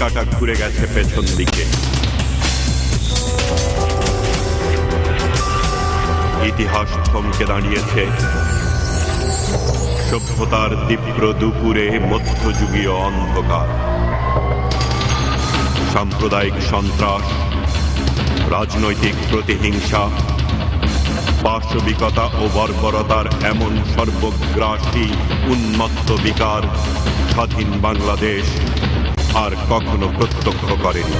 কাঁটা ঘুরে গেছে পেছন দিকে। ইতিহাস থমকে দাঁড়িয়েছে সভ্যতার তীব্র দুপুরে মধ্যযুগীয় অন্ধকার। সাম্প্রদায়িক সন্ত্রাস, রাজনৈতিক প্রতিহিংসা, পাশবিকতা ও বর্বরতার এমন সর্বগ্রাসী উন্মত্ত বিকার স্বাধীন বাংলাদেশ আর কখনো প্রত্যক্ষ করেনি।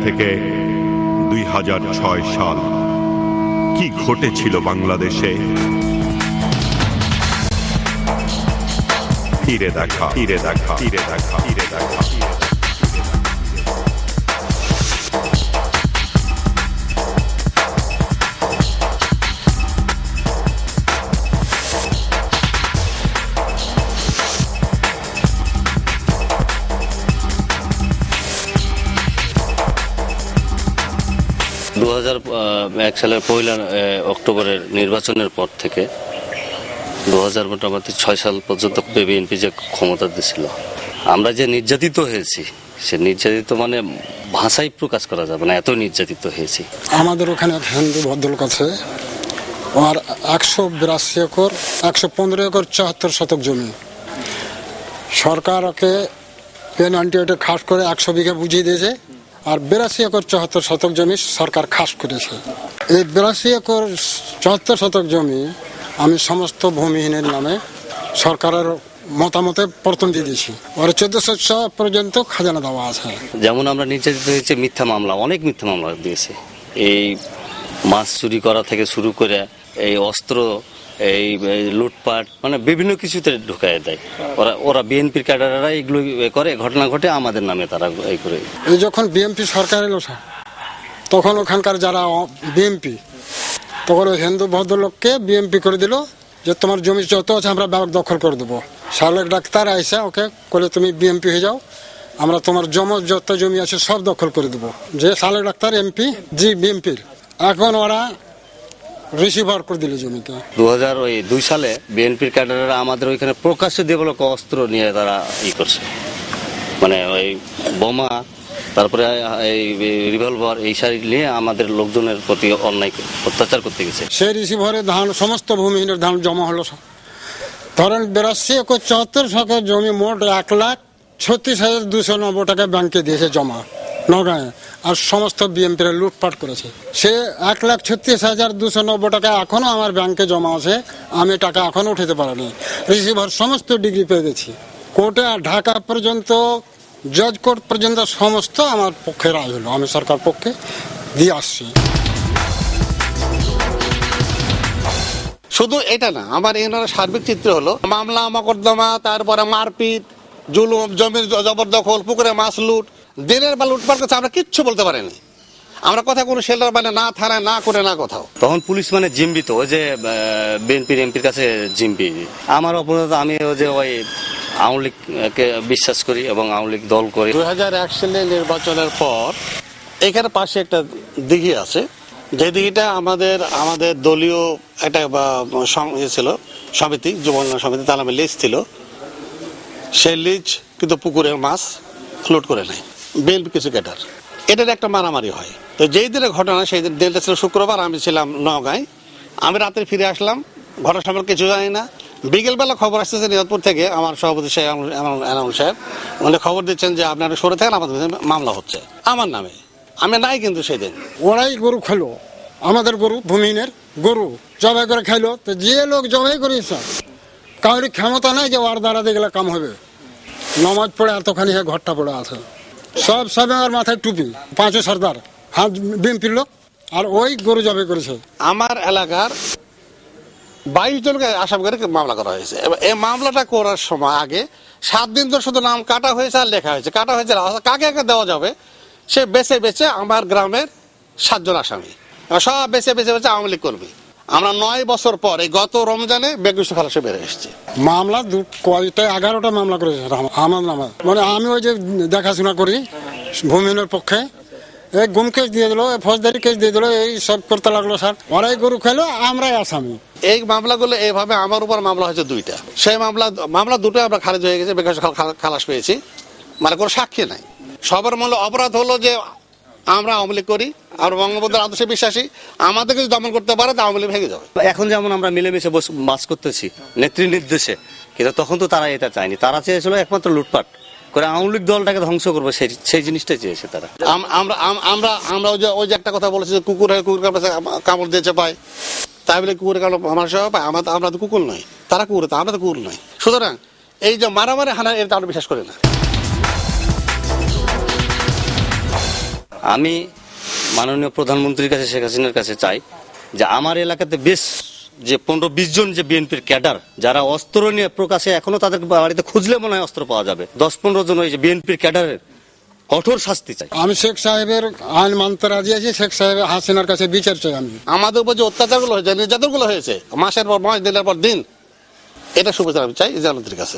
থেকে 2006 সাল কি ঘটেছিল বাংলাদেশে? ফিরে দেখা। 2001 সালের 1 অক্টোবরের নির্বাচনের পর থেকে 2006 সাল পর্যন্ত বিএনপি যে ক্ষমতা দিয়েছিল, আমরা যে নির্যাতিত হয়েছি, সে নির্যাতিত মানে ভাষায় প্রকাশ করা যাবে না, এত নির্যাতিত হয়েছি। আমাদের ওখানে এক হিন্দু ভদ্রলোক আছে, আর 182 একর 115 একর 74 শতক জমি। সরকার ওকে পেন খাস করে 100 বিঘা বুঝিয়ে দিয়েছে, আর 82 একর 74 শতক জমি সরকার খাস করেছে। এই 82 একর 74 শতক জমি আমি সমস্ত ভূমিহীনের নামে সরকারের মতামতে প্রথম দিয়ে দিয়েছি। ওর 1400 পর্যন্ত খাজানা দেওয়া আছে। যেমন আমরা নির্যাতিত হয়েছে, মিথ্যা মামলা, অনেক মিথ্যা মামলা দিয়েছে। এই মাছ চুরি করা থেকে শুরু করে এই অস্ত্র, এই লুটপাট, মানে বিভিন্ন কিছুতে ঢুকায় দেয়। ওরা বিএনপির ক্যাডাররা এগুলো করে, ঘটনা ঘটে আমাদের নামে তারা এই করে। এই যখন বিএনপি সরকার এলো তখন ওখানকার যারা বিএনপি, তখন ওই হিন্দু ভদ্রলোককে বিএনপি করে দিল যে তোমার জমি যত আছে আমরা ব্যাপক দখল করে দেবো। শালক ডাক্তার আইসা ওকে বলে তুমি বিএনপি হয়ে যাও, আমরা তোমার যত জমি আছে সব দখল করে দেবো। যে শালক ডাক্তার এমপি জি বিএনপির, এখন ওরা রিসিভার করে দিল জমিতে। 2002 সালে বিএনপির ক্যাডাররা আমাদের ওইখানে প্রকাশ্যে দেবলোক অস্ত্র নিয়ে তারা করছে, মানে ওই বোমা, তারপরে এই রিভলভার, এই শাড়ি নিয়ে আমাদের লোকজনের প্রতি অন্যায় অত্যাচার করতে গেছে। সেই রিসিভারে ধান, সমস্ত ভূমিহীনের ধান জমা হলো। ধরেন 82 একর 74 শতক জমি মোট 1,36,290 টাকা ব্যাংকে দিয়েছে জমা নগাঁয়ে, আর সমস্ত বিএনপির লুটপাট করেছে। সে 1,36,290 টাকা এখনো আমার ব্যাংকে জমা আছে, আমি টাকা এখনো উঠাতে পারিনি। রিসিভার সমস্ত ডিগ্রি পেয়ে গেছি, কোর্টে ঢাকা পর্যন্ত, জজ কোর্ট পর্যন্ত সমস্ত আমার পক্ষে রায় হলো, আমি সরকার পক্ষে দিয়ে আসছি। শুধু এটা না, আমার এনার সার্বিক চিত্র হলো মামলা মকদ্দমা, তারপরে মারপিট, জুলুম, জমির জবরদখল, পুকুরে মাছ লুট, দিনের বা লুটপাট করছে, আমরা কিচ্ছু বলতে পারিনি। আমরা কথা কোনো শেল্টার মানে না থানায়, না করে, না কোথাও। তখন পুলিশ মানে জিম্বিত, ওই যে বিএনপির এমপির কাছে জিম্বি। আমার অপরাধ, আমি ওই যে ওই আওয়ামী লীগকে বিশ্বাস করি এবং আওয়ামী লীগ দল করি। 2001 সালের নির্বাচনের পর এখানে পাশে একটা দিঘি আছে, যে দিঘিটা আমাদের দলীয় একটা ছিল, সমিতি, যুব উন্নয়ন সমিতি, তার নামে লিজ ছিল। সেই লিজ কিন্তু পুকুরের মাছ লুট করে নেয় বিএনপি কিছু ক্যাডার। এটার একটা মারামারি হয়। তো যেই দিনের ঘটনা, সেই দিনটা ছিল শুক্রবার, আমি ছিলাম নওগাঁয়। আমি রাতে ফিরে আসলাম, ঘটনা সম্পর্কে কিছু জানি না। বিকেলবেলা খবর আসতেছে নিয়াজপুর থেকে, আমার সভাপতি সাহেব, এনামুল সাহেব, উনি খবর দিচ্ছেন যে আপনারা সরে থাকেন, আমাদের মামলা হচ্ছে আমার নামে। আমি নাই কিন্তু সেই দিন। ওরাই গরু খেলো, আমাদের গরু, ভূমিহীনের গরু জবাই করে খাইলো। তো যে লোক জবাই করেছে কাউরি ক্ষমতা নাই যে ওর দ্বারা দেখলে কাম হবে। নমাজ পড়ে এতখানি ঘরটা পড়ে আছে, সব আমার মাথায় টুপি, 5 সর্দার, হাত বিএনপির লোক, আর ওই গরু জবাই করেছে। আমার এলাকার 22 জনকে আসামি করে মামলা করা হয়েছে। এই মামলাটা করার সময় আগে 7 দিন ধরে শুধু নাম কাটা হয়েছে আর লেখা হয়েছে। কাটা হয়েছে কাকে কাকে দেওয়া যাবে সে বেছে বেছে আমার গ্রামের 7 জন আসামি, সব বেছে বেছে বেছে আওয়ামী লীগ কর্মী। আমরা 9 বছর পর এই গত রমজানে বেগুসা খালাসে বেড়ে এসেছি। মামলা কয়টা 11টা মামলা করেছে আমার নামে। মানে আমি ওই যে দেখাশোনা করি ভূমিহীনের পক্ষে, এই গুম কেস দিয়ে দিল, ফৌজদারি কেস দিয়ে দিল, এই সব করতে লাগলো স্যার। ওরাই গরু খেলো, আমরাই আসামি। এই মামলাগুলো এইভাবে আমার উপর মামলা হয়েছে 2টা। সেই মামলা দুটো আমরা খারিজ হয়ে গেছে, বেকার খালাস পেয়েছি, মানে কোনো সাক্ষী নাই। সবার মূল অপরাধ হলো যে আমরা আওয়ামী লীগ করি, আমরা বঙ্গবন্ধুর আদর্শে বিশ্বাসী, আমাদেরকে যদি দমন করতে পারে তা আওয়ামী লীগ ভেঙে যাবে। এখন যেমন আমরা মিলেমিশে বাস করতেছি নেত্রীর নির্দেশে, কিন্তু তখন তো তারা এটা চায়নি। তারা চেয়েছিল একমাত্র লুটপাট করে আওয়ামী লীগ দলটাকে ধ্বংস করবো, সেই জিনিসটাই চেয়েছে তারা। আমরা ওই যে একটা কথা বলেছি যে কুকুর কামড় দিয়েছে পায়, তাই বলে কুকুরের কামড় মানুষ পায়। আমরা তো কুকুর নই, তারা কুকুর, আমরা তো কুকুর নই। সুতরাং এই যে মারামারি হানা, এটা আমরা বিশ্বাস করি না। আমি মাননীয় প্রধানমন্ত্রীর কাছে, শেখ হাসিনার কাছে চাই যে আমার এলাকাতে বেশ যে 15-20 জন যে বিএনপির ক্যাডার যারা অস্ত্র নিয়ে প্রকাশে, এখনো তাদের বাড়িতে খুঁজলে মনে হয় অস্ত্র পাওয়া যাবে, 10-15 জন ওই যে বিএনপির ক্যাডারের কঠোর শাস্তি চাই। আমি শেখ সাহেবের আইন মানতে রাজি আছি, শেখ সাহেব হাসিনার কাছে বিচার চাই আমি। আমাদের উপর যে অত্যাচারগুলো হয়েছে, নির্যাতনগুলো হয়েছে মাসের পর মাস, দিনের পর দিন, এটা সুবিচার আমি চাই জাতীয় কাছে।